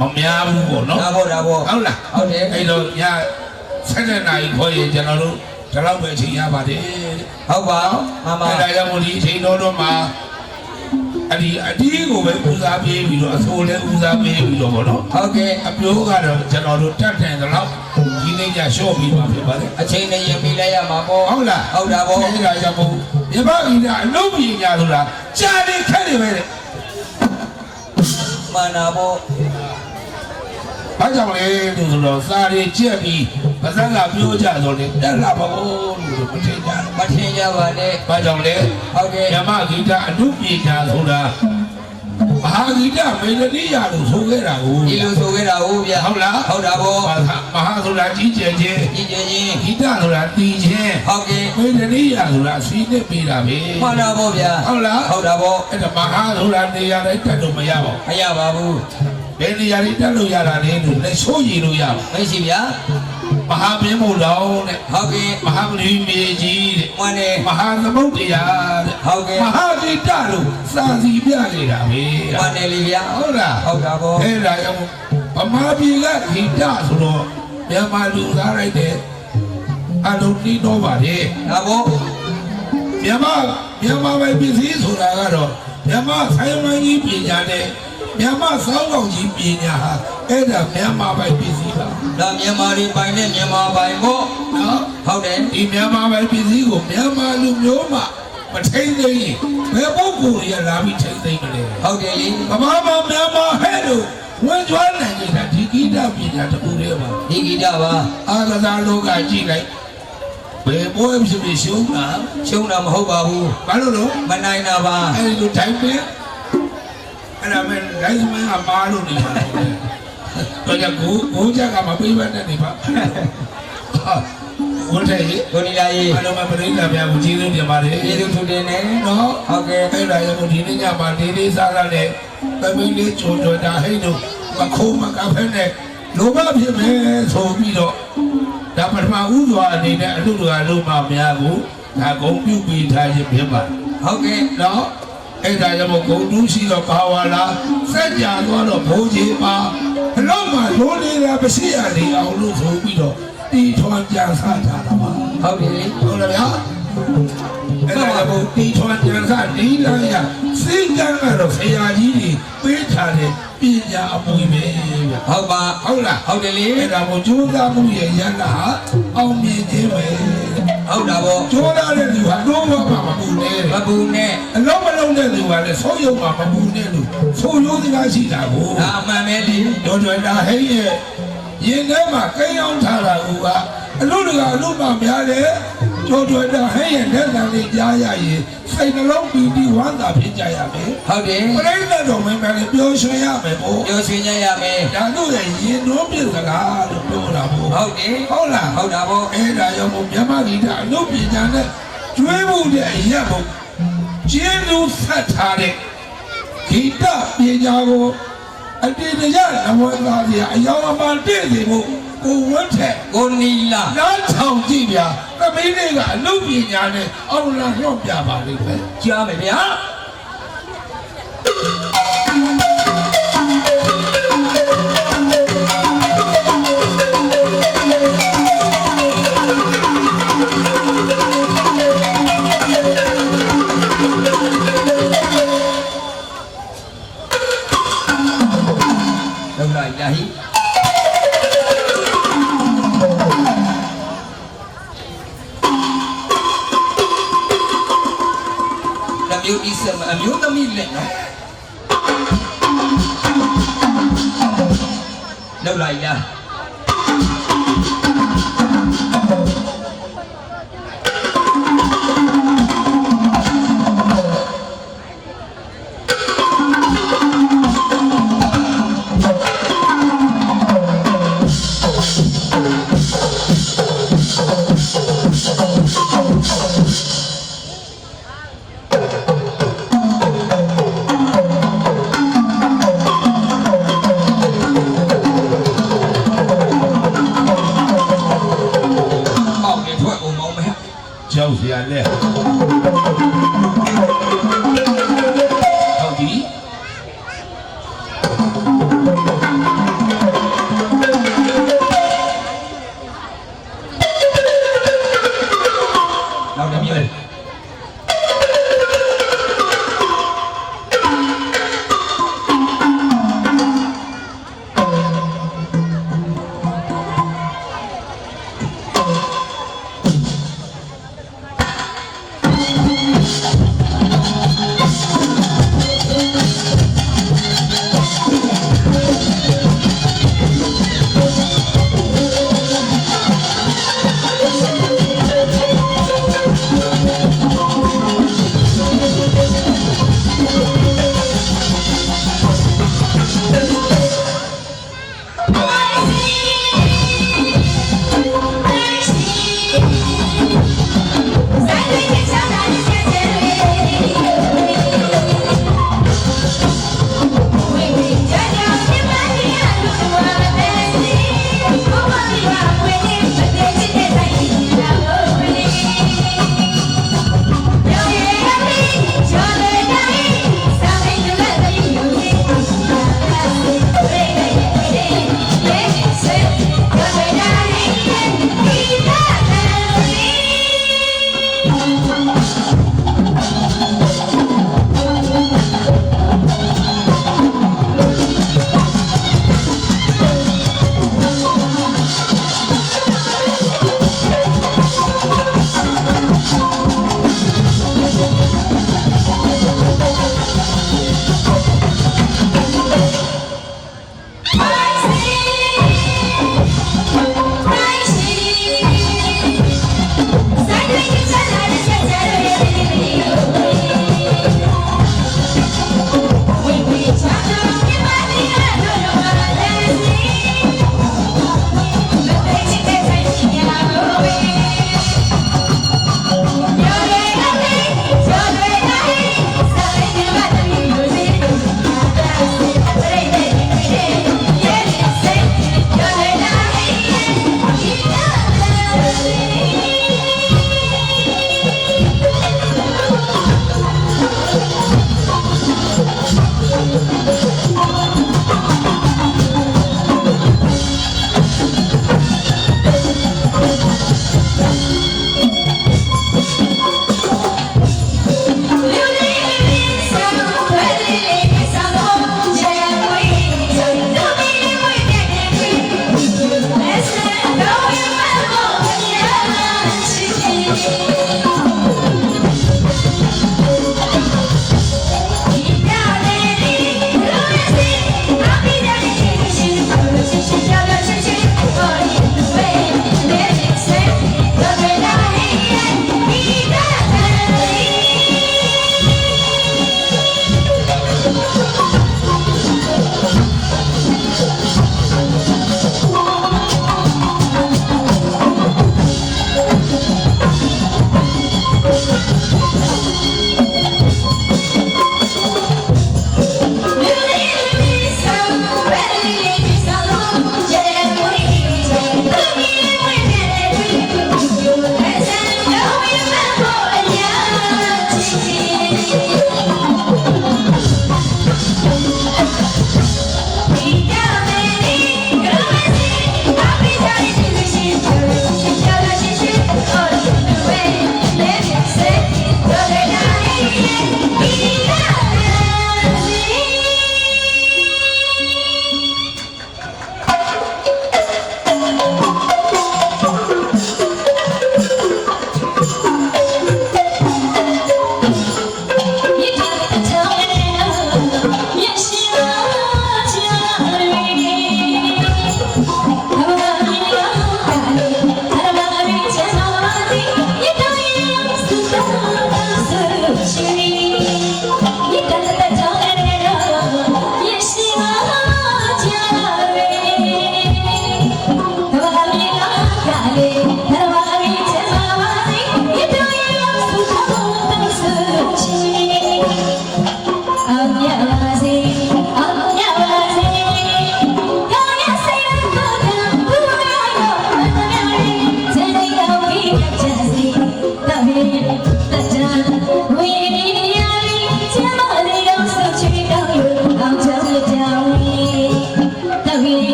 မများဘူးပေါ့နော် ဒါဖို့ဒါဖို့ ဟုတ်လား ဟုတ်တယ် အဲ့တော့ည7 နာရီခွဲရင်ကျွန်တော်တို့ဒီလောက်ပဲအချိန်ရပါတယ် ဟုတ်ပါမမ အဲ့ဒါကြောင့်မို့ဒီအချိန်တော်မှာအဒီအတီးကိုပဲဦးစားပေးပြီးတော့အဆိုးလည်းဦးစားပေးပြီးတော့ပေါ့နော် ဟုတ်ကဲ့ အပြိုးကတော့ကျွန်တော်တို့တတ်တယ်တော့ဒီနေ့ညရှော့ပြီးပါဖြစ်ပါတယ် အချိန်နဲ့ရင်ပြီးလိုက်ရမှာပေါ့ ဟုတ်လား ဟုတ်တာပေါ့ အဲ့ဒါကြောင့်မို့မြမအင်းကအလုံးပြညာဆိုတာကြာနေခက်နေပဲတဲ့ မှန်ပါဖို့ ဘာကြောင့်လဲလို့ဆိုတော့စာရီကြက်ပြီး ပါဇက်ကပြောကြဆိုလေတက်လာပါဦးလို့မထင်ကြ မထင်ကြပါနဲ့ ဘာကြောင့်လဲ ဟုတ်ကဲ့ မြမဂီတအမှုပညာဆိုတာမဟာဂီတမေလဒီယာလို့ဆိုခဲ့တာကို ဒီလိုဆိုခဲ့တာဟုတ်ဗျာ ဟုတ်လား ဟုတ်တာပေါ့ မဟာဆိုတာကြီးကျယ်ခြင်း ကြီးကျယ်ချင်း ဂီတဆိုတာတည်ခြင်း ဟုတ်ကဲ့ မေလဒီယာဆိုတာစီးနဲ့ပေးတာပဲ မှန်တာပေါ့ဗျာ ဟုတ်လား ဟုတ်တာပေါ့ အဲ့ဒါမဟာဆိုတာနေရာတိုင်းတက်လို့မရပါဘူး မရပါဘူး ဘယ်နေရာတွေတက်လို့ရတာလဲလို့လက်ဆိုးရည်လို့ရပါ မရှိဗျာ မဟာမင်းမို့လောင်းတဲ့ ဟုတ်ကဲ့ မဟာပရိမေကြီးတဲ့ မှန်တယ် မဟာသမုဒ္ဒရာတဲ့ ဟုတ်ကဲ့ မဟာဂီတလို့စာစီပြနေတာပဲ မှန်တယ်လေဗျာ ဟုတ်လား ဟုတ်တာပေါ့ အဲ့ဒါကြောင့်ဗမာပြည်ကဂီတဆိုတော့မြန်မာလူသားလိုက်တဲ့အလုံးတီးတော့ပါတယ် ဒါပေါ့ မြန်မာပဲပစ္စည်းဆိုတာကတော့မြန်မာဆိုင်ဝိုင်းကြီးပညာနဲ့မြန်မာစောင်းကောင်ကြီးပညာဟာအဲ့ဒါမြန်မာပဲပစ္စည်းပါ ဒါမြန်မာတွေပိုင်နဲ့မြန်မာပိုင်ပေါ့ နော် ဟုတ်တယ် ဒီမြန်မာပဲပစ္စည်းကိုမြန်မာလူမျိုးမှမထိန်သိမ်းရင်ဘယ်ပုဂ္ဂိုလ်တွေကလာပြီးထိန်သိမ်းမလဲ ဟုတ်တယ်လေ ဗမာမှာမြန်မာဟဲ့လို့ဝင်ကျွမ်းနိုင်ကြတာဒီဂီတပညာတစ်ခုတည်းပါ ဒီဂီတပါ အာကစားလောကကြည့်လိုက်ဘယ်ပွဲဖြစ်ဖြစ်ရှုံးတာ ရှုံးတာမဟုတ်ပါဘူး ဘာလို့လဲ မနိုင်တာပါ အဲဒီလိုတိုင်းပဲအဲ့ဒါမဲ့လိုက်စမင်းကမားလို့နေပါလေတော့ကြကိုကြကမပေးဘဲနဲ့နေပါဝန်ထည် ကိုနီလာကြီး အလုံးမပရိသတ်များကိုကျေးဇူးတင်ပါတယ် ကျေးဇူးထူတင်နေ နော် ဟုတ်ကဲ့ အဲ့ဒါရောဒီနေ့ညမှာဒီလေးစားရတဲ့သမီးလေးချိုတော်တာဟိတ်တို့မခိုးမကဖဲနဲ့လိုမဖြစ်မယ်ဆိုပြီးတော့ဒါပထမဥစွာအနေနဲ့အလူတကာလုံးမများကိုဒါဂုံပြုပြီးထားခြင်းဖြစ်ပါ ဟုတ်ကဲ့ နော်အဲ့ဒါကြောင့်ဂုံတူးရှိတော့ပါဝါလာစက်ကြသွားတော့ဘိုးကြီးပါဘလောက်မှလိုနေတာမရှိရလေအောင်လို့ဆိုပြီးတော့တီထွန်ကြံစားထားတာပါ ဟုတ်တယ်လေ ဟုတ်လားဗျာအဲ့ဒါကြောင့်တီထွန်ကြံစားဒီလာရစိတ်ကံကတော့ဆရာကြီးတွေပေးထားတဲ့ပညာအမွေပဲဗျာ ဟုတ်ပါ ဟုတ်လား ဟုတ်တယ်လေ အဲ့ဒါကိုကျိုးသားမှုရဲ့ရန်လာအောင်မြင်ခြင်းပဲ ဟုတ်တာပေါ့ ကျိုးသားတဲ့လူဟာတော့ဘာမှမပူနဲ့ မပူနဲ့ အလုံးမလုံးတဲ့လူကလည်းဆုံးယုံမှာမပူနဲ့လို့ဆိုရိုးစကားရှိတာကို ဒါအမှန်ပဲလေ တော်တော်တာဟဲ့ရဲ့ရင်ထဲမှာကိန်းအောင်ထားတာကအလို့တကအလို့မှများတယ်တော်တော်တာဟဲ့ရဲ့လက်ခံလေးကြားရရင်စိတ်နှလုံးပီတိဝမ်းသာဖြစ်ကြရမယ် ဟုတ်တယ် ပရိသတ်တော်မင်းများလည်းပျော်ရွှင်ရမယ်ပေါ့ ပြောဆွေးကြရမယ် ဒါတို့ရဲ့ရင်တော်ပြစကားလို့ပြောတာပေါ့ ဟုတ်တယ် ဟုတ်လား ဟုတ်တာပေါ့ အဲ့ဒါရောမြန်မာဂီတအလို့ပညာနဲ့ကျွေးမှုတဲ့အရာပေါ့ကျင်းသူဆက်ထားတဲ့ဂီတပညာကိုအတေတရနဝသာစီအယောင်အမှန်တည့်စီဖို့ကိုဝတ်ထက် ကိုနီလာ နားထောင်ကြည့်ဗျာသမီးလေးကအလုပ်ပညာနဲ့အောင်လာတော့ပြပါလိမ့်မယ် ကြားမယ်ဗျာ လောက်လိုက်လာဟိတမျိုးဒီစမအမျိုးသမီးလက်နော်လောက်လိုက်လာအောက်နေထွက်အောင်မောင်းမယ် ကြောက်စရာနဲ့ဟုတ်ပြီ နောက်တစ်မျိုး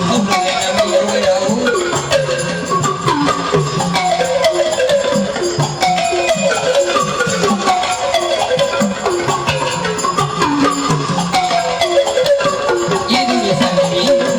ဟုတ်တယ်မရောရဘူးယေဒီရဆက်ပြီ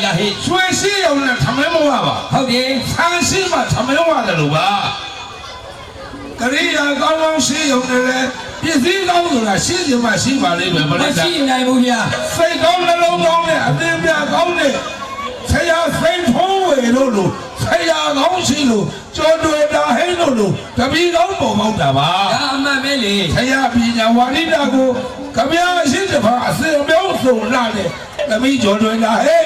လား ဆွေရှိရုံနဲ့ထမင်းမဝပါဟုတ်တယ်ဆန်းရှိမှထမင်းဝတယ်လို့ပါကရိယာကောင်းကောင်းရှိရုံနဲ့လည်းပစ္စည်းကောင်းဆိုတာရှိချင်မှရှိပါလိမ့်မယ်မလားမရှိနိုင်ဘူးဗျာစိတ်ကောင်းနှလုံးကောင်းနဲ့အသင်ပြကောင်းနဲ့ဆရာစိတ်ထုံးဝေလို့ဆရာကောင်းရှိလို့ကြော်တွေ့တာဟိန်းလို့တပီကောင်းပေါ်ပေါက်တာပါဒါအမှန်ပဲလေဆရာပညာဝါရိတာကိုခမရရှိတဲ့ဘာအစဉ်အပြောင်းစုံလာတဲ့တပီကြော်တွေ့တာဟဲ့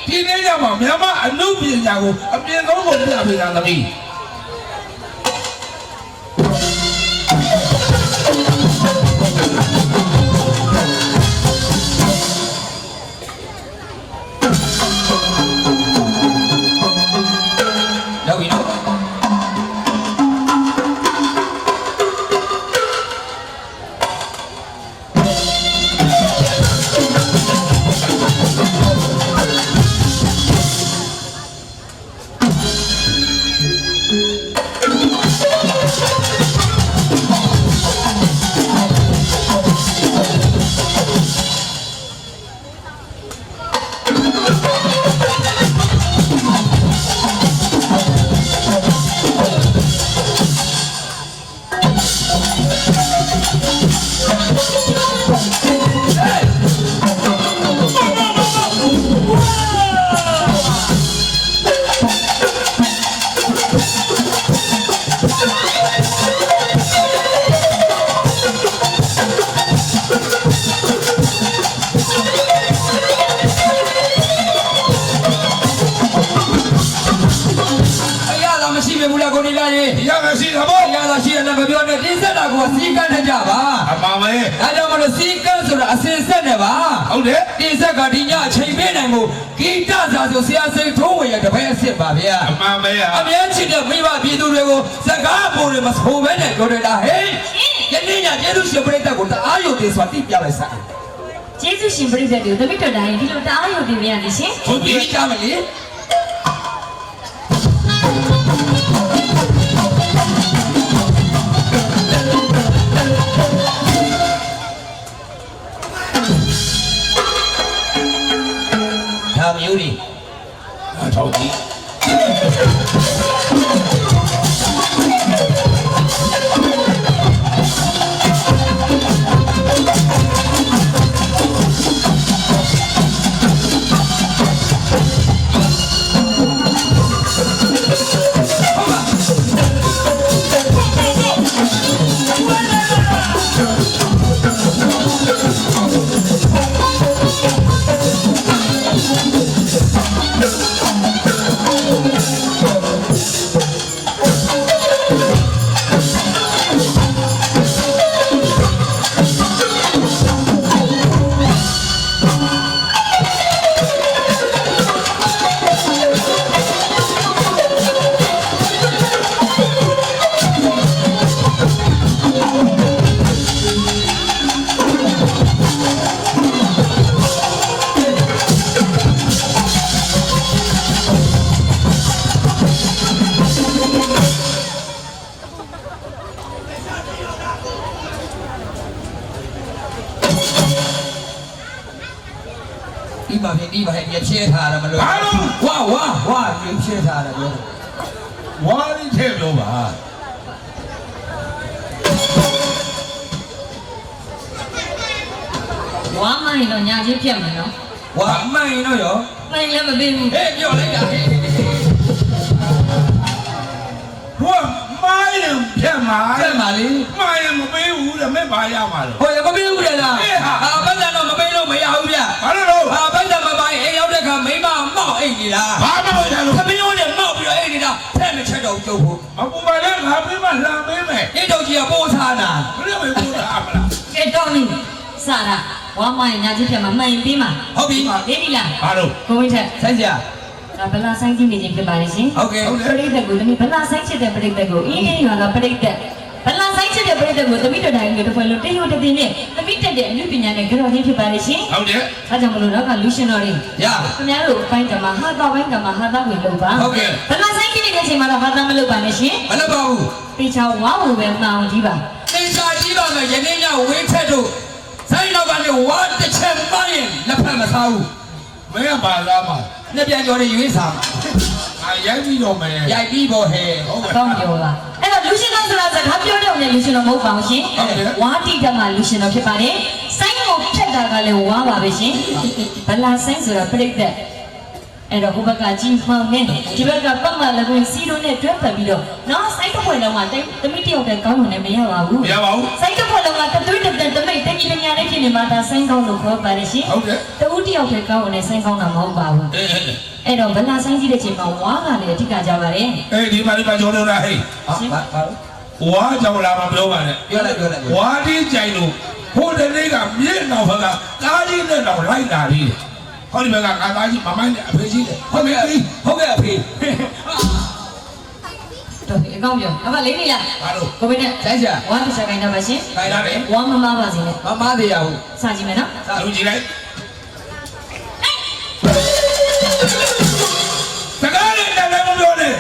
ဒီနေ့ညမှာမြန်မာအနုပညာကိုအပြင်ဆုံးကိုပြပေးတာသမီးရောက်ပြီနော် အရာသာမရှိပဲဘူးလားကိုနေလာရေ ရမရှိတာပေါ့ အရာသာရှိရလည်းမပြောနဲ့တင်းဆက်တာကိုစီကန်းထကြပါ အမှန်ပဲ ဒါကြောင့်မလို့စီကန်းဆိုတာအစင်ဆက်နဲ့ပါ ဟုတ်တယ် တင်းဆက်ကဒီညအချိန်ပေးနိုင်ဖို့ဂီတစာဆိုဆရာစိန်ထိုးဝင်ရတပည့်အစ်စ်ပါဗျာ အမှန်ပဲ အမြဲချစ်တဲ့မိဘပြည်သူတွေကိုစကားပေါ်တွေမဆိုဘဲနဲ့ပြောနေတာဟဲ့ယနေ့ညကျေးဇူးရှင်ပရိသတ်ကိုတအားရုံတင်ဆိုတာတိပြလိုက်စား ကျေးဇူးရှင်ပရိသတ်တွေကိုသမီးတော်တိုင်းဒီလိုတအားရုံတင်ပြရတယ်ရှင် ဟုတ်ပြီကြားမလေဒါမျိုးကြီး အထောက်ကြီးဒီမှာဖြစ်ဒီမှာရဖြဲထားတယ်မလို့ဝါရဖြဲထားတယ်ပြော ဝါရီထဲပြောပါ ဝါမိုင်းတော့ညာချင်းပြတ်မယ်နော် ဝါမှန်ရင်တော့ရော မိုင်းလည်းမပေးဘူး ဟဲ့ပြောလိုက်တာဟဲ့ ဘုရားမိုင်းရင်ဖြတ်မှာ ဆက်ပါလေ မိုင်းရင်မပေးဘူးတဲ့မဲ့ပါရမှာလို့ ဟိုရမပေးဘူးလေလားဟာဘယ်တော့မပေးလို့မရဘူးဗျ ဘာလို့လို့ ဟာဘယ်တော့မပိုင်းအိမ်ရောက်တဲ့ခါမိမမောက်အိတ်နေလား ဘာမှမဟုတ်လို့ သမီးတို့နဲ့မောက်ပြီးတော့အိတ်နေတာဖက်မချက်တော့ကျုပ်ဖို့ အပူပါလေငါပေးမှလာပေးမယ် အိတ်တော့ကြီးကပိုးစားတာ ဘယ်လိုပဲပို့တာမလား ကဲတော့နေစတာဝါမိုင်းညာချင်းပြတ်မှာမှန်ရင်ပြီးမှာ ဟုတ်ပြီ နေပြီလား ဘာလို့ ကိုဝင်းထက် ဆက်ကြ ဒါဗလာဆိုင်ကြည့်နေခြင်းဖြစ်ပါလေရှင် ဟုတ်ကဲ့ ပရိသတ်ကိုသမီးဗလာဆိုင်ချစ်တဲ့ပရိသတ်ကိုအင်းရွာကပရိသတ်ဗလာဆိုင်ချစ်တဲ့ပရိသတ်ကိုသမီးတော်တိုင်းကိုတစ်ဖွဲ့လုံးတရုတ်တည်နဲ့သမီးတက်တဲ့အမှုပညာနဲ့ကြော်ချင်းဖြစ်ပါလေရှင် ဟုတ်တယ် ။ဒါကြောင့်မလို့တော့ကလူရှင်တော်တွေ ရ ခင်ဗျားတို့အပိုင်းကမှာဟာတော့ပိုင်းကမှာဟာတော့ဝင်လို့ပါ ဟုတ်ကဲ့ ဗလာဆိုင်ကြည့်နေတဲ့အချိန်မှာတော့ဟာတော့မလုပ်ပါနဲ့ရှင် မလုပ်ပါဘူး ။တေချာဝါဘူးပဲမှအောင်ကြည့်ပါ သင်္ချာကြီးပါမယ်ယနေ့ညဝင်းထက်တို့ဆိုင်တော့ကနေဝါတစ်ချက်မှရင်လက်ဖက်မစားဘူး မင်းကပါလားမ နှစ်ပြန်ကျော်နေရွေးစားမှာ အာရိုက်ပြီးတော့မယ် ရိုက်ပြီးပေါ်ဟဲ့ ဟုတ် ။ ကဲ့ အကောင်းပြောပါ။အဲ့တော့လူရှင်တော်ဆိုတာစကားပြောတော့လည်းလူရှင်တော်မဟုတ်ပါဘူးရှင်။ဝါတိတမလူရှင်တော်ဖြစ်ပါတယ်။ဆိုင်ကိုဖြတ်တာကလည်းဝါပါပဲရှင်။ဗလာဆိုင်ဆိုတာပြိတ္တအဲ့တော့ဟိုဘက်ကကြီးမှောင်နေဒီဘက်ကပတ်မှလည်းဝင်စီးလို့နဲ့တွဲပတ်ပြီးတော့နော်စိုက်တစ်ဖွဲ့လုံးကတမိတယောက်တည်းကောင်းလို့လည်းမရပါဘူး မရပါဘူး စိုက်တစ်ဖွဲ့လုံးကတသွေးတမိတ်တမိတ်ညာလေးဖြစ်နေမှဒါဆိုင်းကောင်းလို့ခေါ်ပါတယ်ရှင် ဟုတ်တယ် တဦးတယောက်တည်းကောင်းလို့လည်းဆိုင်းကောင်းတာမဟုတ်ပါဘူး အေး အဲ့တော့ဗလာဆိုင်းကြည့်တဲ့ချိန်မှာဝါကလည်းအဓိကကြပါတယ် အေးဒီမှာကြောတော့လားဟေး ဘာ ဝါကြောင်လာမပြောပါနဲ့ ပြောလိုက်ပြောလိုက် ဝါဒီကြိုင်လို့ဟိုတနေ့ကမြင့်တော်ဘက်ကကားကြီးနဲ့တော့လိုက်တာလေးဟောဒီဘက်ကကားသားကြီးမမိုင်းနဲ့အဖေကြီးတယ်ဟုတ်ပြီ ဟုတ်ကဲ့အဖေ တော့ဒီအကောင်းပြောအမလေးနေလား ဘာလို့ ကိုမင်းနဲ့ ဆိုင်ကြ ဝါတစ်ချက်ခိုင်းတော့ပါရှင် ခိုင်းရတယ် ဝါမမပါစေနဲ့ မမသေးရဘူး စကြည့်မယ်နော် လူကြီးလိုက်တကားနဲ့လည်းမပြောနဲ့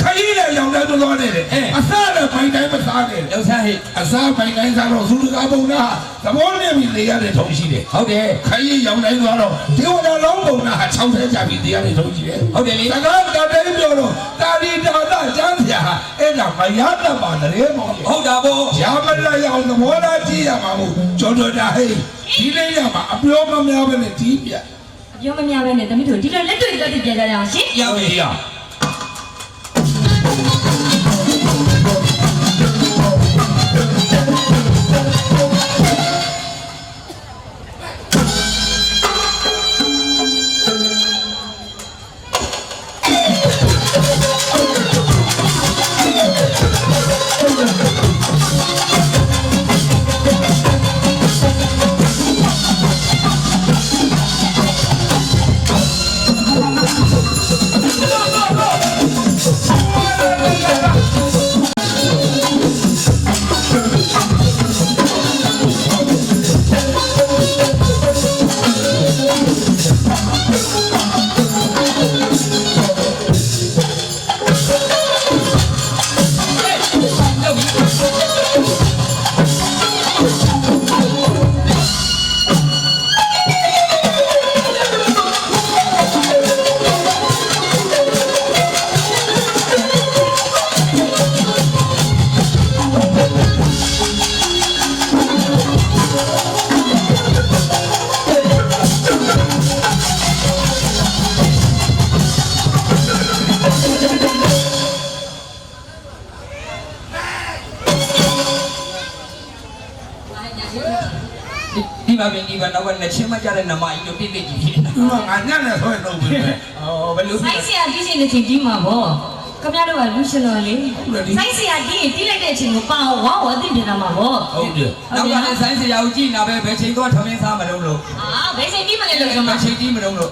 ခကြီးလည်းရောင်တယ်တော်နေတယ်အစားလည်းပိုင်တိုင်းမစားနဲ့ လောက်ချမ်းဟဲ့ အစားပိုင်တိုင်းစားတော့သူတကားပုံနာသဘောနဲ့ပြီးနေရတဲ့ထုံရှိတယ် ဟုတ်တယ် ခကြီးရောင်တိုင်းသွားတော့ဒီဝနာလုံးပုံနာ60ကျပြီးနေရတဲ့ထုံရှိတယ် ဟုတ်တယ်လေ တကားတတိုင်းပြောတော့တာဒီတာတာကျမ်းပြာအဲ့ဒါမရတတ်ပါနဲ့မောင် ဟုတ်တာပေါ့ ရမလိုက်အောင်သဘောထားကြည့်ရမှာမို့ကျော်တော်တာဟဲ့ဒီလေးရမှာအပြောမများပဲနဲ့ဒီပြ ပြောမများပဲနဲ့တမိတို့ဒီလိုလက်တွေ့တက်ပြကြရအောင်ရှင် ရောက်ပြီ ရ မှာပြင်ဒီမှာနောက်ကနှစ်ချင်းမကြတဲ့နမကြီးတို့တိတ်တိတ်ကြီးဖြစ်နေ သူကငါညံ့နေဆိုရင်တော့ပဲ ။အော်ဘယ်လိုဖြစ် ဆိုင်ဆရာတီးချင်တဲ့ချိန်တီးမှာပေါ့ခင်ဗျားတို့ကလူရှင်တော်လေ ဟုတ်တယ်ဒီ ဆိုင်ဆရာတီးရင်တီးလိုက်တဲ့အချိန်ကိုပါဝါဝါသိပြတာမှာပေါ့ ဟုတ်တယ် ။နောက်ကလည်းဆိုင်းဆရာကိုကြည့်နာပဲဘယ်ချိန်တော့ထမင်းစားမလို့လို့ အာဘယ်ချိန်တီးမလဲလို့ကျွန် ဘ မ ယ်ချိန်တီးမလို့လို့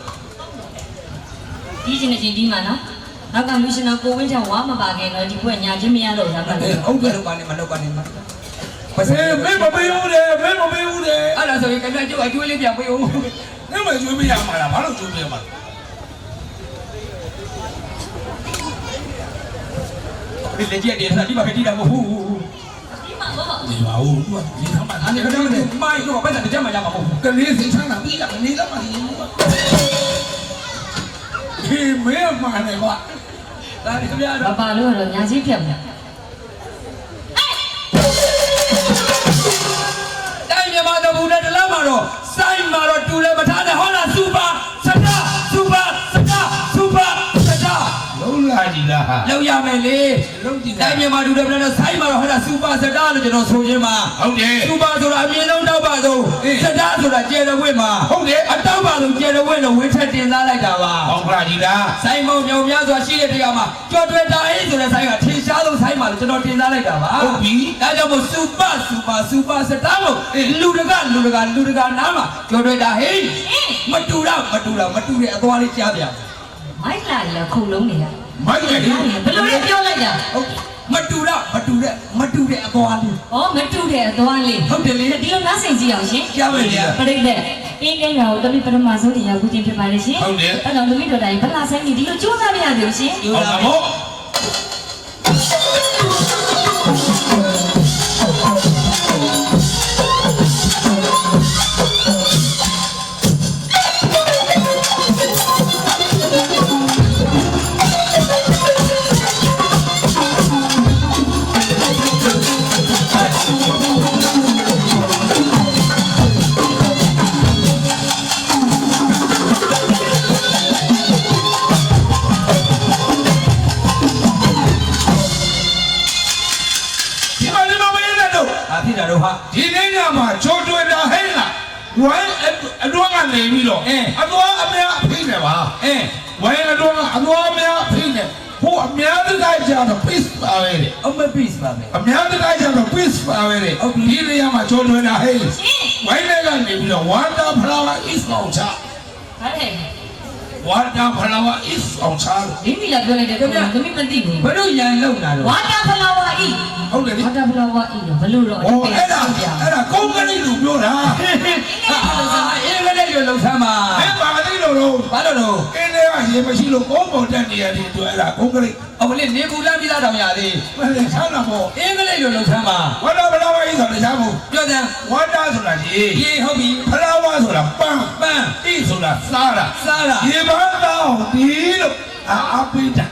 တီးချင်တဲ့ချိန်တီးမှာနော်နောက်ကလူရှင်တော်ကိုဝင်းချောင်းဝါမပါခင်တော့ဒီဘက်ညာချင်းမရတော့ဘူးလား ဟုတ်တယ်လို့ပါနေမလို့ပါနေမှာ။ဘာ အေးမင်းမပေးဘူးလေမင်းမပေးဘူးလေ အဲ့ဒါဆိုရင်ခင်ဗျာကျုပ်အကျွေးလေးပြန်ပေးဦး နင်းမကျွေးမရမှာလားဘာလို့ကျွေးမရမှာ ။ဒီလက်ကျက်တယ်ဆိုတာဒီမှာပဲတီးတာမဟုတ်ဘူး တီးမှာပေါ့ ဒီပါဦးသူကဒီခါမှ ။အဲ့ဒီခင်ဗျာမိုင်းတော့ပဲတဲ့ကြမှာရမှာမဟုတ်ဘူး ကလေးစိတ်ချမ်းသာပြီးတာမနေတော့မှဒီမင်းမနေပါ ။ဒါခင်ဗျာ ဘာပါလို့တော့ညာချင်းဖြတ်မှာ တိုင်းမြန်မာတပူနဲ့တလားမှာတော့စိုင်းမှာတော့တူလည်းမထားနဲ့ဟောလားစူပါစတာစူပါစတာစူပါစတာ လုံးလာကြည့်လားဟာ လောက်ရမယ်လေ လုံးကြည့် တိုင်းမြန်မာတူလည်းမထားနဲ့စိုင်းမှာတော့ဟောလားစူပါစတာလို့ကျွန်တော်ဆိုခြင်းမှာ ဟုတ်တယ် စူပါဆိုတာအမြင့်ဆုံးတောက်ပါဆုံးစတာဆိုတာကျဲတဲ့ဝင့်မှာ ဟုတ်တယ် အတောက်ပါဆုံးကျဲတဲ့ဝင့်လို့ဝင့်ထက်တင်သားလိုက်တာပါ ဟောကလာကြည့်လား စိုင်းမုံညောင်များစွာရှိတဲ့တရားမှာကြော်တွေ့တာအေးဆိုတဲ့စိုင်းကထင်ရှားဆုံးစိုင်းမှာလို့ကျွန်တော်တင်သားလိုက်တာပါ ဟုတ်ပြီ ဒါကြောင့်မို့စူပါစတာမို့လူတကနားမှာကြော်တွေ့တာဟေးမတူတဲ့အသွားလေးကြားပြ မိုက်လာရခုံလုံးနေရ မိုက်တယ် ဘယ်လိုလဲပြောလိုက်တာ ဟုတ်မတူတဲ့အသွားလေး ဩမတူတဲ့အသွားလေး ဟုတ်တယ်လေ ဒီလိုနားဆင်ကြည့်အောင်ရှင် ကြားမယ်လေ ပရိသတ်အင်းကိန်းတော်ကိုတမိပထမဆုံးတရားခုတင်ပြပါလေရှင်အဲ့တော့သမီးတော်တိုင်ဗလာဆိုင်ကြီးဒီလိုကြိုးစားပြရသေးရှင် ကျိုး ဟုတ် တာ လား မို့ မို့ ဒီမှာမင်းလည်းတော့ အာဖြစ်တာတော့ဟာ ဒီနေ့ညမှာချိုးတွေ့တာဟဲ့လားဝိုင်းအတွန်းကနေပြီးတော့အသွားအများအဖိနေပါဝိုင်းအတွန်းကအသွားအများအဖိနေဟိုအများတည်းကြတော့ peace ပါပဲလေ အမပစ်ပါမယ် အများတည်းကြတော့ peace ပါပဲလေဒီနေ့ညမှာချိုးတွေ့တာဟဲ့ဝိုင်းလည်းကနေပြီးတော့ water flower is အောင်ချ ဟုတ်တယ် water flower is အောင်ချ ဒီမိလာပြောလိုက်တယ်ခင်ဗျာသမီးမသိဘူး ဘယ်လိုရန်လုံတာတော့ ဝါတာဖလာဝါအီ ဟုတ်တယ်လေ ဝါတာဖလာဝါအီဘယ်လိုတော့ ဟောအဲ့ဒါကုန်းကလေးလူပြောတာ အင်းကလေးရလုံဆမ်းပါ အဲ့ပါလိမ့်လို့တော့ ဘာလို့တော့ အင်းတွေကရေမရှိလို့ကုန်းပေါ်တက်နေရတယ်သူအဲ့ဒါကုန်းကလေး အမလေးနေဘူးလမ်းပြီးသားတောင်ရသေး မလေးဆန်းတာပေါ့ အင်းကလေးရလုံဆမ်းပါ ဝါတာဖလာဝါကြီးဆိုလည်းရှားဖို့ ပြောတယ် ဝါတာဆိုတာရေ ရေဟုတ်ပြီ ဖလာဝါဆိုတာပန်း ပန်း တိဆိုတာစားတာ စားတာ ရေပန်းတောင်းဒီလို့အားပေးတာ